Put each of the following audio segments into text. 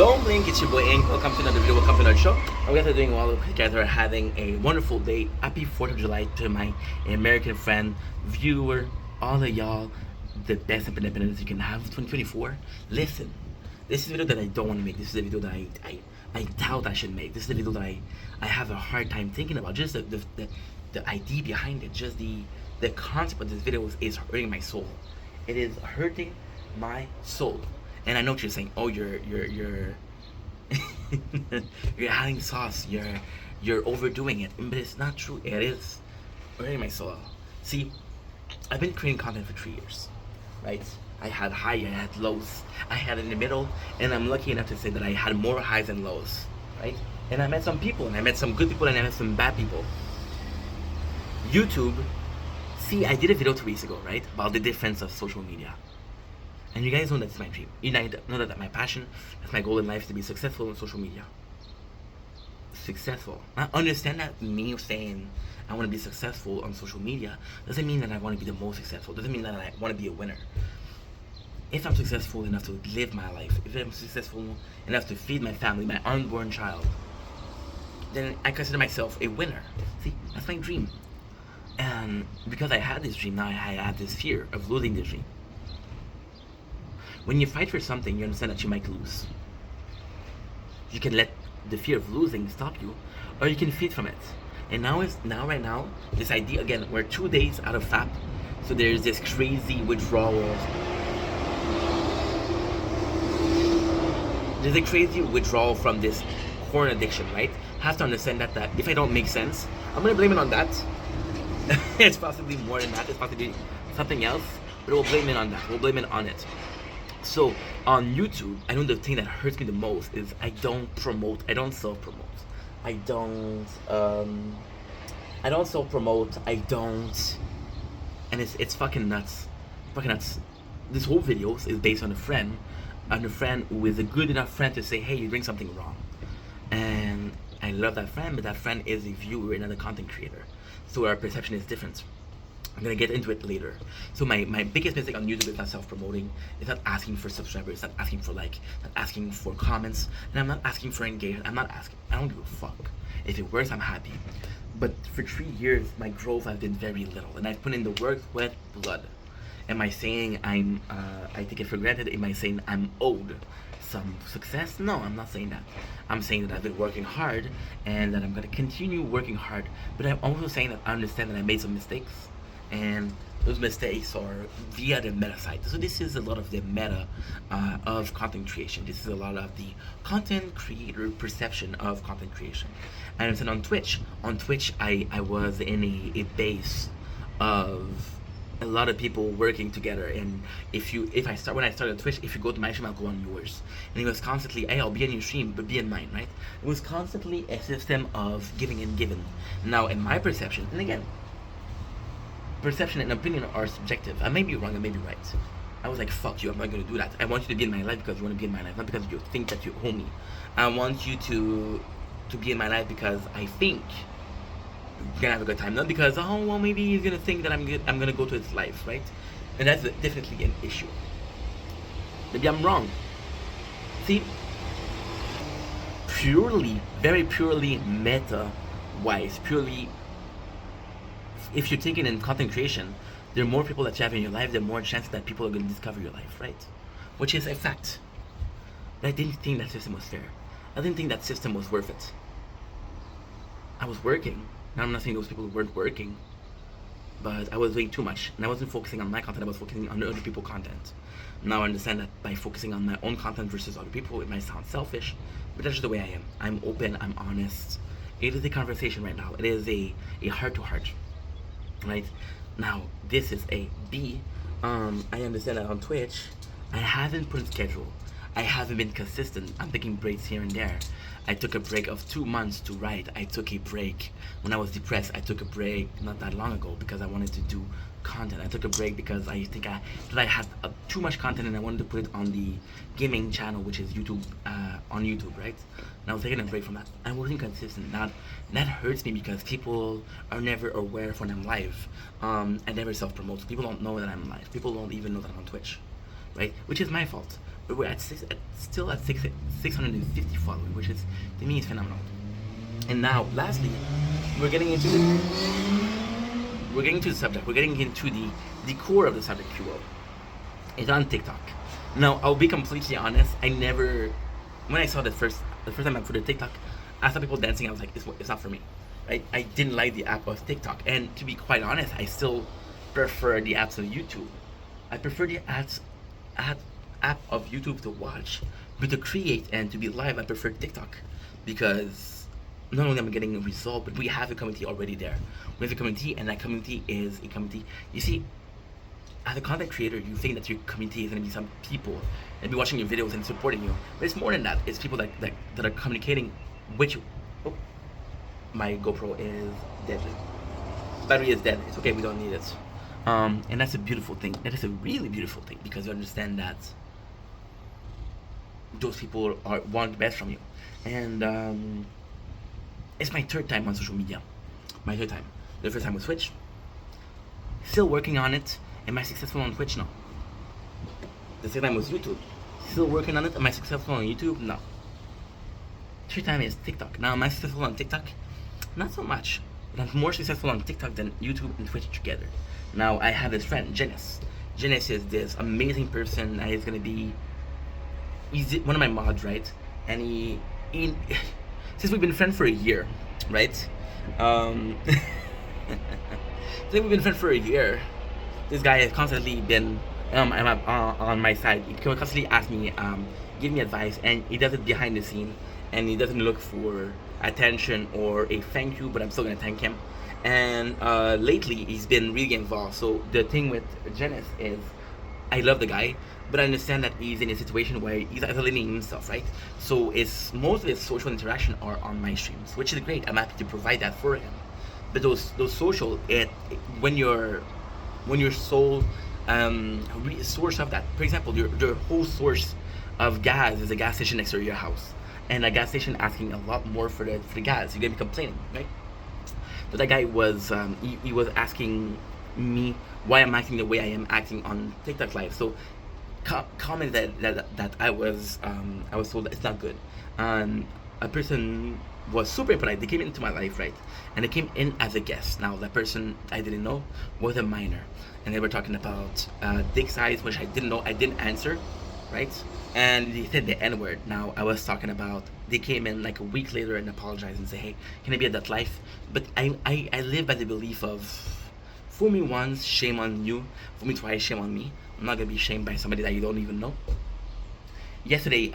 Don't blink, it's your boy Ink. Welcome to another video, welcome to another show. And we guys are doing well, you guys are having a wonderful day. Happy 4th of July to my American friend, viewer, all of y'all, the best independence you can have 2024. Listen, this is a video that I don't want to make. This is a video that I doubt I should make. This is a video that I have a hard time thinking about. Just the idea behind it, just the concept of this video is hurting my soul. It is hurting my soul. And I know what you're saying. Oh, you're you're adding sauce. You're overdoing it. But it's not true. It is hurting my soul. See, I've been creating content for 3 years, right? I had high, I had lows, I had in the middle, and I'm lucky enough to say that I had more highs than lows, right? And I met some people, and I met some good people, and I met some bad people. YouTube. See, I did a video 2 weeks ago, right, about the difference of social media. And you guys know that's my dream. You know that my passion, that's my goal in life, to be successful on social media. Successful. I understand that me saying I want to be successful on social media doesn't mean that I want to be the most successful. Doesn't mean that I want to be a winner. If I'm successful enough to live my life, if I'm successful enough to feed my family, my unborn child, then I consider myself a winner. See, that's my dream. And because I had this dream, now I had this fear of losing this dream. When you fight for something, you understand that you might lose. You can let the fear of losing stop you, or you can feed from it. And right now, this idea, again, we're 2 days out of FAP, so there's this crazy withdrawal. There's a crazy withdrawal from this porn addiction, right? Have to understand that if I don't make sense, I'm gonna blame it on that. It's possibly more than that. It's possibly something else, but we'll blame it on that. We'll blame it on it. So on YouTube, I know the thing that hurts me the most is I don't self-promote. I don't self-promote. And it's fucking nuts. Fucking nuts. This whole video is based on a friend who is a good enough friend to say, hey, you're doing something wrong. And I love that friend, but that friend is a viewer and not a content creator. So our perception is different. I'm gonna get into it later. So my biggest mistake on YouTube is not self-promoting. It's not asking for subscribers. It's not asking for not asking for comments. And I'm not asking for engagement. I don't give a fuck. If it works, I'm happy. But for 3 years, my growth has been very little. And I've put in the work with blood. Am I saying I take it for granted? Am I saying I'm owed some success? No, I'm not saying that. I'm saying that I've been working hard and that I'm gonna continue working hard. But I'm also saying that I understand that I made some mistakes. And those mistakes are via the meta side. So this is a lot of the meta of content creation. This is a lot of the content creator perception of content creation. And then on Twitch, I was in a base of a lot of people working together. And when I started Twitch, if you go to my stream, I'll go on yours. And it was constantly, hey, I'll be in your stream, but be in mine, right? It was constantly a system of giving and giving. Now, in my perception, and again, perception and opinion are subjective. I may be wrong, I may be right. I was like, fuck you, I'm not gonna do that. I want you to be in my life because you want to be in my life, not because you think that you owe me. I want you to be in my life because I think you're gonna have a good time, not because, oh, well, maybe he's gonna think that I'm gonna go to his life, right? And that's definitely an issue. Maybe I'm wrong. See, very purely meta-wise, if you're thinking in content creation, there are more people that you have in your life, the more chance that people are going to discover your life, right? Which is a fact. But I didn't think that system was fair. I didn't think that system was worth it. I was working. Now I'm not saying those people weren't working, but I was doing too much. And I wasn't focusing on my content, I was focusing on other people's content. Now I understand that by focusing on my own content versus other people, it might sound selfish, but that's just the way I am. I'm open, I'm honest. It is a conversation right now. It is a heart-to-heart. Right now, this is a B. I understand that on Twitch, I haven't put a schedule. I haven't been consistent. I'm taking breaks here and there. I took a break of 2 months to write. I took a break when I was depressed. I took a break not that long ago because I wanted to do content. I took a break because I think I had too much content and I wanted to put it on the gaming channel, which is YouTube, on YouTube, right? And I was taking a break from that. I wasn't consistent. Now that hurts me because people are never aware of when I'm live. I never self-promote. People don't know that I'm live. People don't even know that I'm on Twitch, right? Which is my fault. we're still at 650 followers, which is to me is phenomenal. And now, lastly, we're getting into the subject. We're getting into the core of the subject, if you will. It's on TikTok. Now, I'll be completely honest. I never, when I saw the first time I put a TikTok, I saw people dancing. I was like, it's not for me, right? I didn't like the app of TikTok, and to be quite honest, I still prefer the apps of YouTube. I prefer the app of YouTube to watch, but to create and to be live, I prefer TikTok because not only am I getting a result, but we have a community already there. We have a community, and that community is a community. You see, as a content creator, you think that your community is going to be some people and be watching your videos and supporting you, but it's more than that. It's people that are communicating with you. Oh, my GoPro is dead. Battery is dead. It's okay. We don't need it. And that's a beautiful thing. That is a really beautiful thing because you understand that those people want the best from you. And it's my third time on social media. My third time. The first time was Twitch. Still working on it. Am I successful on Twitch? No. The second time was YouTube. Still working on it. Am I successful on YouTube? No. Third time is TikTok. Now, am I successful on TikTok? Not so much. But I'm more successful on TikTok than YouTube and Twitch together. Now, I have this friend, Janice. Janice is this amazing person that is going to be... He's one of my mods, right? And he since we've been friends for a year, right? Since we've been friends for a year, this guy has constantly been on my side. He constantly asks me, give me advice, and he does it behind the scene, and he doesn't look for attention or a thank you, but I'm still gonna thank him. And lately, he's been really involved. So the thing with Janice is, I love the guy, but I understand that he's in a situation where he's isolating himself, right? So most of his social interaction are on my streams, which is great. I'm happy to provide that for him. But those social, when your sole source of that, for example, your whole source of gas is a gas station next to your house, and a gas station asking a lot more for the gas, you're gonna be complaining, right? But that guy was he was asking me why I'm acting the way I am acting on TikTok live. So comment that I was told that it's not good. A person was super polite. They came into my life, right? And they came in as a guest. Now that person I didn't know was a minor, and they were talking about dick size, which I didn't know. I didn't answer, right? And they said the N-word. Now I was talking about, they came in like a week later and apologized and say, hey, can I be at that life? But I live by the belief of, fool me once, shame on you. Fool me twice, shame on me. I'm not gonna be shamed by somebody that you don't even know. Yesterday,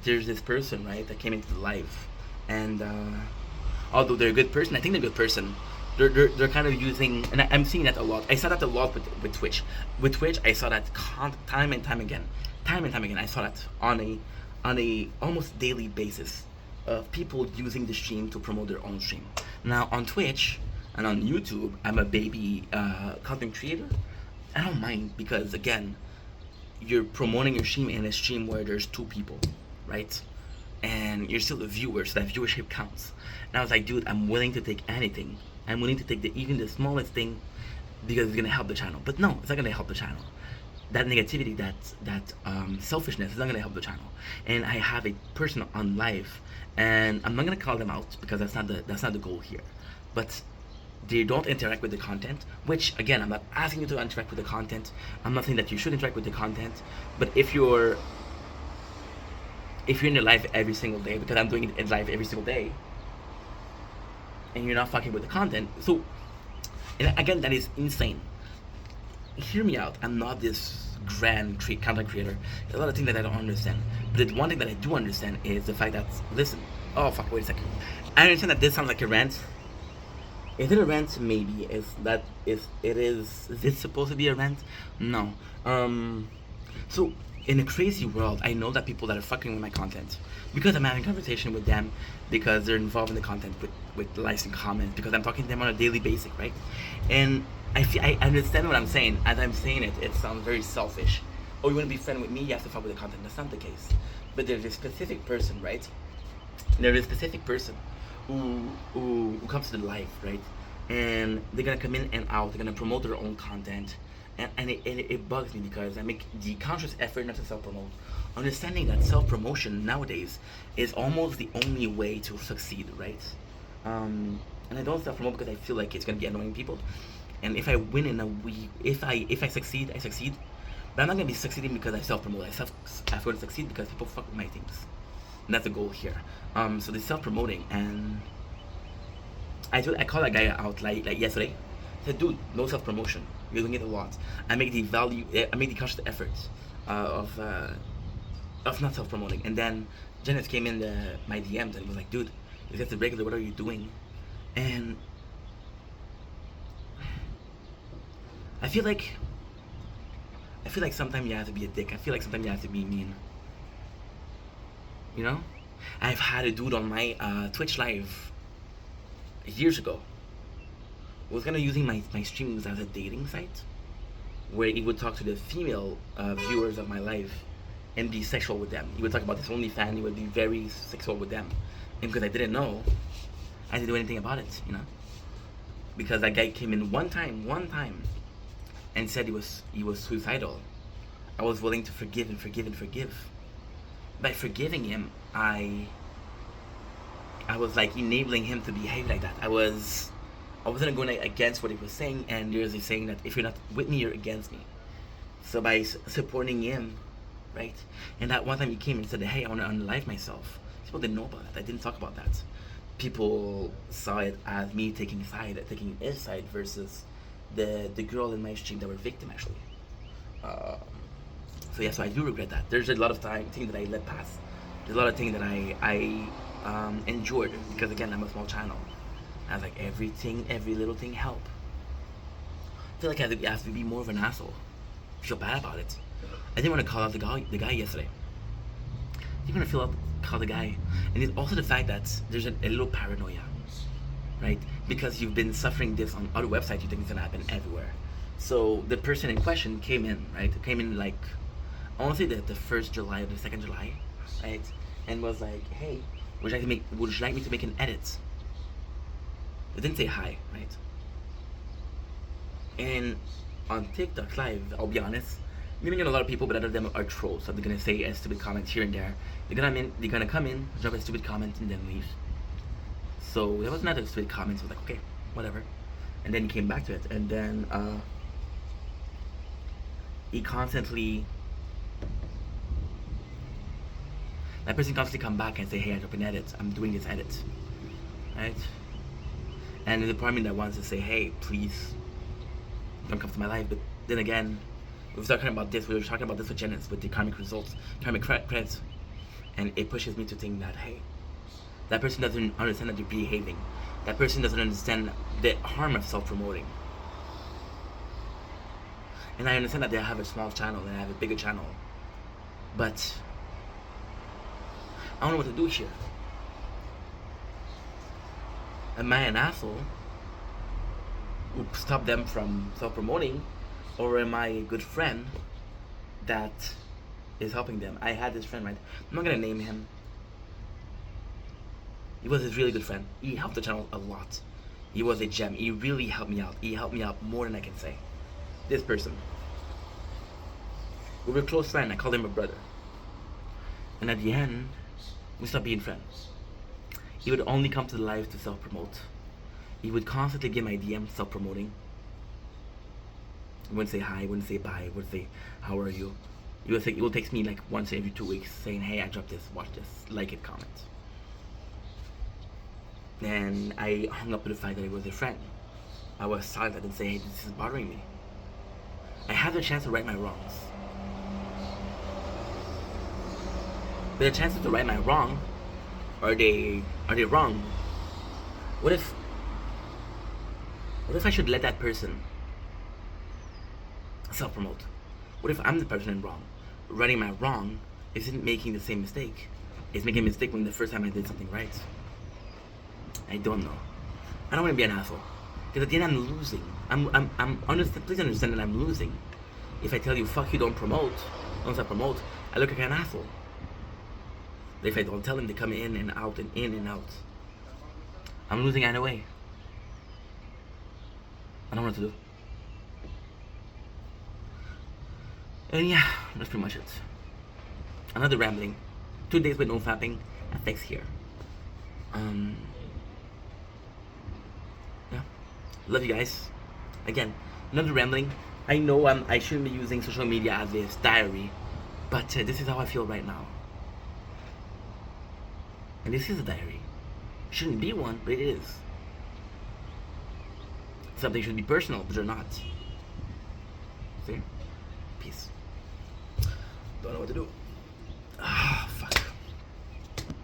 there's this person, right, that came into the live, and although they're a good person, I think they're a good person. They're kind of using, and I'm seeing that a lot. I saw that a lot with Twitch. With Twitch, I saw that time and time again. I saw that on a almost daily basis of people using the stream to promote their own stream. Now on Twitch and on YouTube, I'm a baby content creator. I don't mind because again, you're promoting your stream in a stream where there's two people, right? And you're still a viewer, so that viewership counts. And I was like, dude, I'm willing to take anything. I'm willing to take even the smallest thing because it's gonna help the channel. But no, it's not gonna help the channel. That negativity, that selfishness is not gonna help the channel. And I have a person on live, and I'm not gonna call them out because that's not the goal here. But they don't interact with the content, which again, I'm not asking you to interact with the content. I'm not saying that you should interact with the content, but if you're in the live every single day, because I'm doing it in live every single day, and you're not fucking with the content, so and again, that is insane. Hear me out. I'm not this grand content creator. There's a lot of things that I don't understand, but the one thing that I do understand is the fact that, listen, oh fuck, wait a second. I understand that this sounds like a rant. Is it a rant? Maybe. Is it supposed to be a rant? No. So in a crazy world, I know that people that are fucking with my content, because I'm having conversation with them, because they're involved in the content with likes and comments, because I'm talking to them on a daily basis, right? And I understand what I'm saying. As I'm saying it, it sounds very selfish. Oh, you want to be friend with me? You have to fuck with the content. That's not the case. But there's a specific person, right? There's a specific person who comes to the life, right? And they're gonna come in and out. They're gonna promote their own content, and it bugs me because I make the conscious effort not to self-promote understanding that self-promotion nowadays is almost the only way to succeed, right? And I don't self-promote because I feel like it's gonna be annoying people. And if I win in a week, if I succeed, I succeed. But I'm not gonna be succeeding because I self-promote. I'm going to succeed because people fuck with my things, and that's the goal here. So the self-promoting, and I called that guy out like yesterday. I said, dude, no self-promotion. You're doing it a lot. I make the conscious effort of not self-promoting. And then Janice came in my DMs and was like, dude, is this regular? What are you doing? And I feel like sometimes you have to be a dick. I feel like sometimes you have to be mean. You know? I've had a dude on my Twitch live years ago who was kind of using my streams as a dating site, where he would talk to the female viewers of my live and be sexual with them. He would talk about his OnlyFans. He would be very sexual with them, and because I didn't know, I didn't do anything about it. You know, because that guy came in one time, and said he was suicidal. I was willing to forgive and forgive and forgive. By forgiving him, I was like enabling him to behave like that. I wasn't going against what he was saying, and there's a saying that if you're not with me, you're against me. So by supporting him, right? And that one time he came and said, hey, I want to unalive myself. People didn't know about it. I didn't talk about that. People saw it as me taking his side versus the girl in my stream that were victim actually. So yeah, so I do regret that. There's a lot of things that I let pass. There's a lot of things that I endured because again I'm a small channel. I was like every little thing help. I feel like I have to be more of an asshole. I feel bad about it. I didn't want to call out the guy yesterday. I didn't want to call the guy, and it's also the fact that there's a little paranoia, right? Because you've been suffering this on other websites, you think it's gonna happen everywhere. So the person in question came in, right? Came in like I want to say the 1st July or the 2nd July, right? And was like, hey, would you like me to make an edit? It didn't say hi, right? And on TikTok live, I'll be honest, I'm gonna get a lot of people, but a lot of them are trolls, so they're gonna say a stupid comment here and there. They're gonna come in, drop a stupid comment, and then leave. So that was not a stupid comment. So I was like, okay, whatever. And then he came back to it, and then he constantly. That person constantly come back and say, hey, I dropped an edit. I'm doing this edit, right? And the department that wants to say, hey, please don't come to my life. But then again, we were talking about this with Janice, with the karmic results, karmic credits. And it pushes me to think that, hey, that person doesn't understand that they're behaving. That person doesn't understand the harm of self-promoting. And I understand that they have a small channel and I have a bigger channel. But I don't know what to do here. Am I an asshole who stop them from self-promoting, or am I a good friend that is helping them? I had this friend, right? I'm not gonna name him. He was a really good friend. He helped the channel a lot. He was a gem. He really helped me out. He helped me out more than I can say. This person. We were close friends. I called him a brother. And at the end, we stopped being friends. He would only come to the live to self-promote. He would constantly get my DM self-promoting. He wouldn't say hi, wouldn't say bye, wouldn't say how are you. It will text me like once every 2 weeks saying, hey, I dropped this, watch this, like it, comment. And I hung up with the fact that he was a friend. I was silent. I didn't say, hey, this is bothering me. I had the chance to right my wrongs. But the chances to right my wrong, are they wrong? What if I should let that person self-promote? What if I'm the person in wrong? Righting my wrong isn't making the same mistake. It's making a mistake when the first time I did something right. I don't know. I don't want to be an asshole. Because at the end I'm losing. Please understand that I'm losing. If I tell you, fuck you, don't self-promote, I look like an asshole. But if I don't tell them, they come in and out and in and out. I'm losing either way. I don't know what to do. And yeah, that's pretty much it. Another rambling. 2 days with no fapping. Thanks here. Yeah. Love you guys. Again, another rambling. I know I shouldn't be using social media as this diary, but this is how I feel right now. And this is a diary. Shouldn't be one, but it is. Something should be personal, but they're not. See? Peace. Don't know what to do.